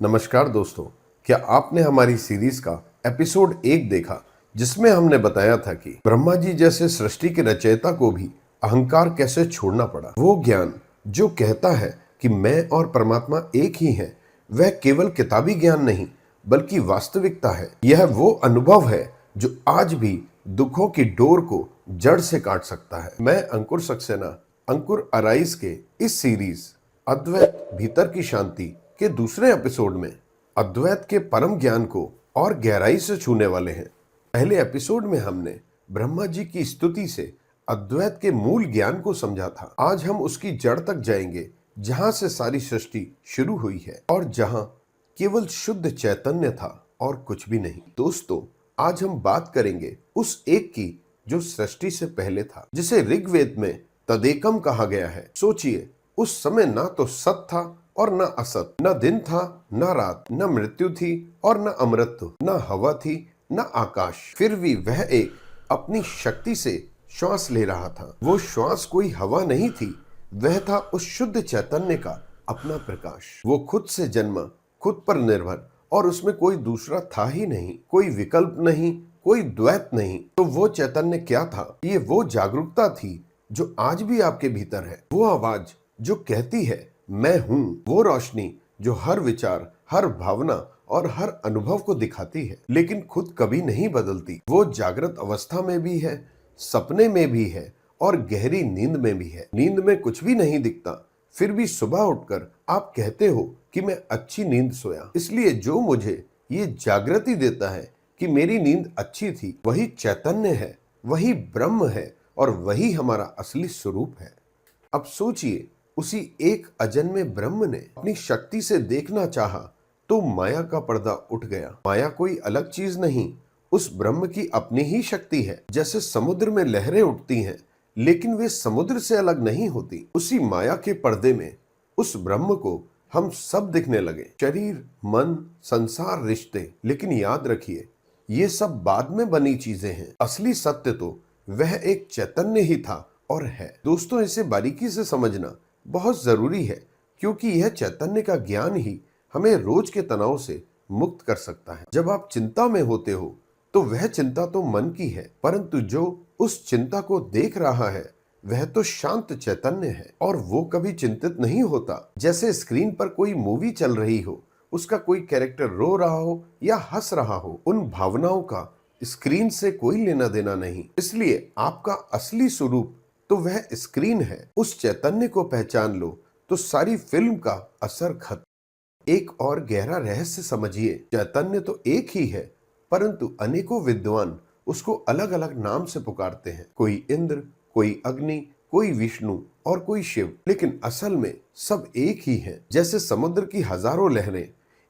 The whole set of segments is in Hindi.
नमस्कार दोस्तों, क्या आपने हमारी सीरीज का एपिसोड 1 देखा जिसमें हमने बताया था कि ब्रह्मा जी जैसे सृष्टि के रचयिता को भी अहंकार कैसे छोड़ना पड़ा। वो ज्ञान जो कहता है कि मैं और परमात्मा एक ही हैं, वह केवल किताबी ज्ञान नहीं बल्कि वास्तविकता है। यह वो अनुभव है जो आज भी दुखों की डोर को जड़ से काट सकता है। मैं अंकुर सक्सेना अंकुर अराइज के इस सीरीज अद्वैत भीतर की शांति के दूसरे एपिसोड में अद्वैत के परम ज्ञान को और गहराई से छूने वाले हैं। पहले एपिसोड में हमने ब्रह्मा जी की स्तुति से अद्वैत के मूल ज्ञान को समझा था। आज हम उसकी जड़ तक जाएंगे, जहां से सारी सृष्टि शुरू हुई है और जहां केवल शुद्ध चैतन्य था और कुछ भी नहीं। दोस्तों, आज हम बात करेंगे उस एक की जो सृष्टि से पहले था, जिसे ऋग्वेद में तदेकम कहा गया है। सोचिए, उस समय ना तो सत था और न असत, न दिन था न रात, न मृत्यु थी और न अमृत्यु, न हवा थी न आकाश। फिर भी वह एक अपनी शक्ति से श्वास ले रहा था। वो श्वास कोई हवा नहीं थी, वह था उस शुद्ध चैतन्य का अपना प्रकाश। वो खुद से जन्मा, खुद पर निर्भर, और उसमें कोई दूसरा था ही नहीं, कोई विकल्प नहीं, कोई द्वैत नहीं। तो वो चैतन्य क्या था? ये वो जागरूकता थी जो आज भी आपके भीतर है। वो आवाज जो कहती है मैं हूं। वो रोशनी जो हर विचार, हर भावना और हर अनुभव को दिखाती है, लेकिन खुद कभी नहीं बदलती। वो जागृत अवस्था में भी है, सपने में भी है और गहरी नींद में भी है। नींद में कुछ भी नहीं दिखता, फिर भी सुबह उठकर आप कहते हो कि मैं अच्छी नींद सोया। इसलिए जो मुझे ये जागृति देता है कि मेरी नींद अच्छी थी, वही चैतन्य है, वही ब्रह्म है और वही हमारा असली स्वरूप है। अब सोचिए, उसी एक अजन्मे ब्रह्म ने अपनी शक्ति से देखना चाहा तो माया का पर्दा उठ गया। माया कोई अलग चीज नहीं, उस ब्रह्म की अपनी ही शक्ति है। जैसे समुद्र में लहरें उठती हैं, लेकिन वे समुद्र से अलग नहीं होती। उसी माया के पर्दे में उस ब्रह्म को हम सब दिखने लगे। शरीर, मन, संसार, रिश्ते। लेकिन याद रखिए, ये सब बाद में बनी चीजें हैं। असली सत्य तो वह एक चैतन्य ही था और है। दोस्तों, इसे बारीकी से समझना बहुत जरूरी है, क्योंकि यह चैतन्य का ज्ञान ही हमें रोज के तनाव से मुक्त कर सकता है। जब आप चिंता में होते हो तो वह चिंता तो मन की है, परंतु जो उस चिंता को देख रहा है वह तो शांत चैतन्य है और वो कभी चिंतित नहीं होता। जैसे स्क्रीन पर कोई मूवी चल रही हो, उसका कोई कैरेक्टर रो रहा हो या हंस रहा हो, उन भावनाओं का स्क्रीन से कोई लेना देना नहीं। इसलिए आपका असली स्वरूप तो वह स्क्रीन है। उस चैतन्य को पहचान लो तो सारी फिल्म का असर खत्म। एक और गहरा रहस्य समझिए, चैतन्य तो एक ही है, परंतु अनेकों विद्वान उसको अलग अलग नाम से पुकारते हैं। कोई इंद्र, कोई अग्नि, कोई विष्णु और कोई शिव, लेकिन असल में सब एक ही हैं। जैसे समुद्र की हजारों लहरें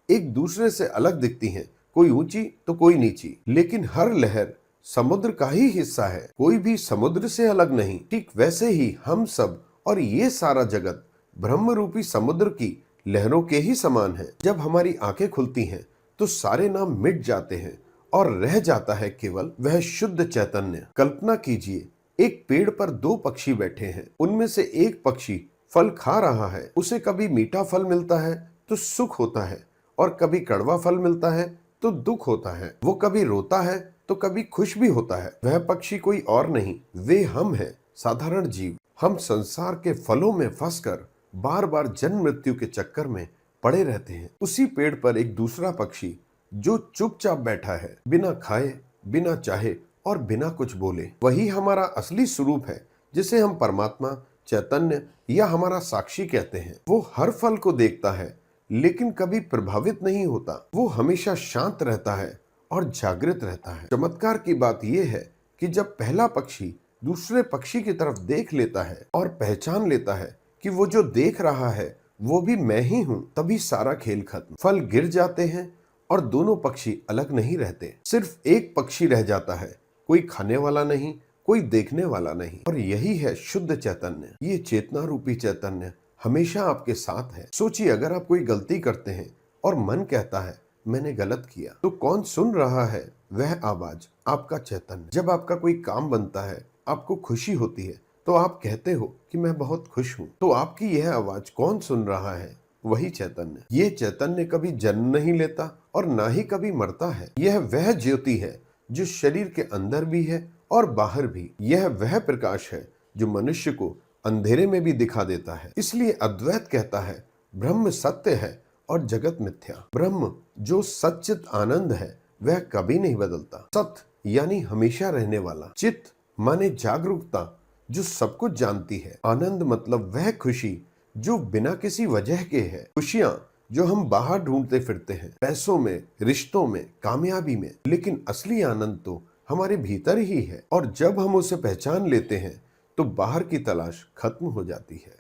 एक दूसरे से अलग दिखती हैं, कोई ऊंची तो कोई नीची, लेकिन हर लहर समुद्र का ही हिस्सा है, कोई भी समुद्र से अलग नहीं। ठीक वैसे ही हम सब और ये सारा जगत ब्रह्म रूपी समुद्र की लहरों के ही समान है। जब हमारी आंखें खुलती हैं तो सारे नाम मिट जाते हैं और रह जाता है केवल वह शुद्ध चैतन्य। कल्पना कीजिए, एक पेड़ पर दो पक्षी बैठे हैं। उनमें से एक पक्षी फल खा रहा है। उसे कभी मीठा फल मिलता है तो सुख होता है और कभी कड़वा फल मिलता है तो दुख होता है। वो कभी रोता है तो कभी खुश भी होता है। वह पक्षी कोई और नहीं, वे हम हैं, साधारण जीव। हम संसार के फलों में फंसकर बार बार जन्म मृत्यु के चक्कर में पड़े रहते हैं। उसी पेड़ पर एक दूसरा पक्षी जो चुपचाप बैठा है, बिना खाए, बिना चाहे और बिना कुछ बोले। वही हमारा असली स्वरूप है, जिसे हम परमात्मा, चैतन्य या हमारा साक्षी कहते हैं। वो हर फल को देखता है लेकिन कभी प्रभावित नहीं होता। वो हमेशा शांत रहता है और जागृत रहता है। चमत्कार की बात यह है कि जब पहला पक्षी दूसरे पक्षी की तरफ देख लेता है और पहचान लेता है कि वो जो देख रहा है वो भी मैं ही हूं, तभी सारा खेल खत्म। फल गिर जाते हैं और दोनों पक्षी अलग नहीं रहते। सिर्फ एक पक्षी रह जाता है, कोई खाने वाला नहीं, कोई देखने वाला नहीं। और यही है शुद्ध चैतन्य। ये चेतना रूपी चैतन्य हमेशा आपके साथ है। सोचिए, अगर आप कोई गलती करते हैं और मन कहता है मैंने गलत किया, तो कौन सुन रहा है? वह आवाज आपका चैतन्य। जब आपका कोई काम बनता है, आपको खुशी होती है, तो आप कहते हो कि मैं बहुत खुश हूं। तो आपकी यह आवाज कौन सुन रहा है? वही चैतन्य। ये चैतन्य कभी जन्म नहीं लेता और ना ही कभी मरता है। यह वह ज्योति है जो शरीर के अंदर भी है और बाहर भी। यह वह प्रकाश है जो मनुष्य को अंधेरे में भी दिखा देता है। इसलिए अद्वैत कहता है ब्रह्म सत्य है और जगत मिथ्या। ब्रह्म जो सच्चित आनंद है वह कभी नहीं बदलता। सत्य यानी हमेशा रहने वाला। चित्त माने जागरूकता जो सब कुछ जानती है। आनंद मतलब वह खुशी जो बिना किसी वजह के है। खुशियां जो हम बाहर ढूंढते फिरते हैं, पैसों में, रिश्तों में, कामयाबी में, लेकिन असली आनंद तो हमारे भीतर ही है। और जब हम उसे पहचान लेते हैं तो बाहर की तलाश खत्म हो जाती है।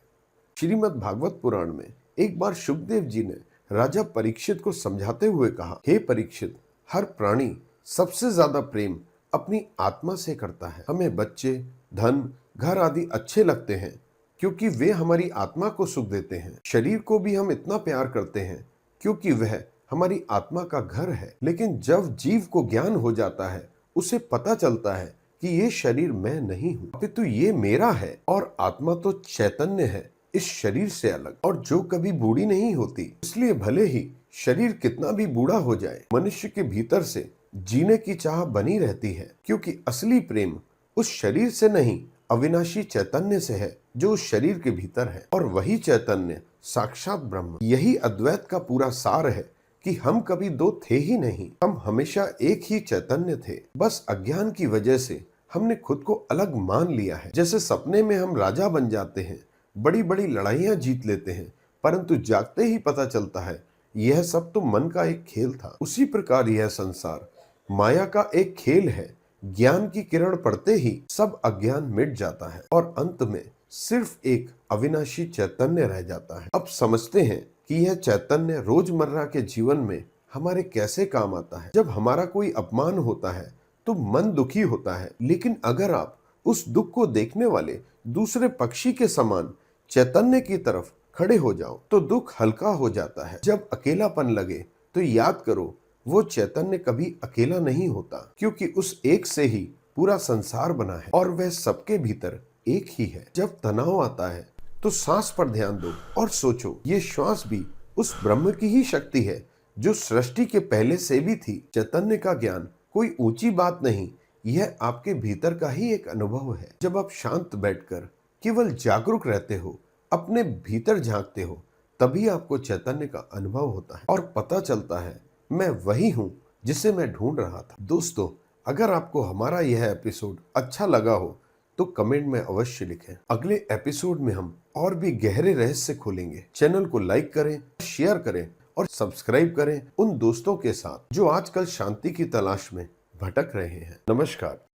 श्रीमद् भागवत पुराण में एक बार शुकदेव जी ने राजा परीक्षित को समझाते हुए कहा, हे परीक्षित, हर प्राणी सबसे ज्यादा प्रेम अपनी आत्मा से करता है। हमें बच्चे, धन, घर आदि अच्छे लगते हैं क्योंकि वे हमारी आत्मा को सुख देते हैं। शरीर को भी हम इतना प्यार करते हैं क्योंकि वह हमारी आत्मा का घर है। लेकिन जब जीव को ज्ञान हो जाता है, उसे पता चलता है कि ये शरीर मैं नहीं हूँ, अपितु ये मेरा है और आत्मा तो चैतन्य है, इस शरीर से अलग, और जो कभी बूढ़ी नहीं होती। इसलिए भले ही शरीर कितना भी बूढ़ा हो जाए, मनुष्य के भीतर से जीने की चाह बनी रहती है, क्योंकि असली प्रेम उस शरीर से नहीं, अविनाशी चैतन्य से है जो उस शरीर के भीतर है। और वही चैतन्य साक्षात ब्रह्म। यही अद्वैत का पूरा सार है कि हम कभी दो थे ही नहीं, हम हमेशा एक ही चैतन्य थे। बस अज्ञान की वजह से हमने खुद को अलग मान लिया है। जैसे सपने में हम राजा बन जाते हैं, बड़ी बड़ी लड़ाइयां जीत लेते हैं, परंतु जागते ही पता चलता है यह सब तो मन का एक खेल था। उसी प्रकार यह संसार माया का एक खेल है। ज्ञान की किरण पड़ते ही सब अज्ञान मिट जाता है और अंत में सिर्फ एक अविनाशी चैतन्य रह जाता है। अब समझते हैं कि यह चैतन्य रोजमर्रा के जीवन में हमारे कैसे काम आता है। जब हमारा कोई अपमान होता है तो मन दुखी होता है, लेकिन अगर आप उस दुख को देखने वाले दूसरे पक्षी के समान चैतन्य की तरफ खड़े हो जाओ तो दुख हल्का हो जाता है। जब अकेलापन लगे तो याद करो वो चैतन्य कभी अकेला नहीं होता, क्योंकि उस एक से ही पूरा संसार बना है और वह सबके भीतर एक ही है। जब तनाव आता है तो सांस पर ध्यान दो और सोचो ये श्वास भी उस ब्रह्म की ही शक्ति है जो सृष्टि के पहले से भी थी। चैतन्य का ज्ञान कोई ऊंची बात नहीं, यह आपके भीतर का ही एक अनुभव है। जब आप शांत बैठकर केवल जागरूक रहते हो, अपने भीतर झांकते हो, तभी आपको चैतन्य का अनुभव होता है और पता चलता है मैं वही हूं जिसे मैं ढूंढ रहा था। दोस्तों, अगर आपको हमारा यह एपिसोड अच्छा लगा हो तो कमेंट में अवश्य लिखें। अगले एपिसोड में हम और भी गहरे रहस्य खोलेंगे। चैनल को लाइक करें, शेयर करें और सब्सक्राइब करें उन दोस्तों के साथ जो आजकल शांति की तलाश में भटक रहे हैं। नमस्कार।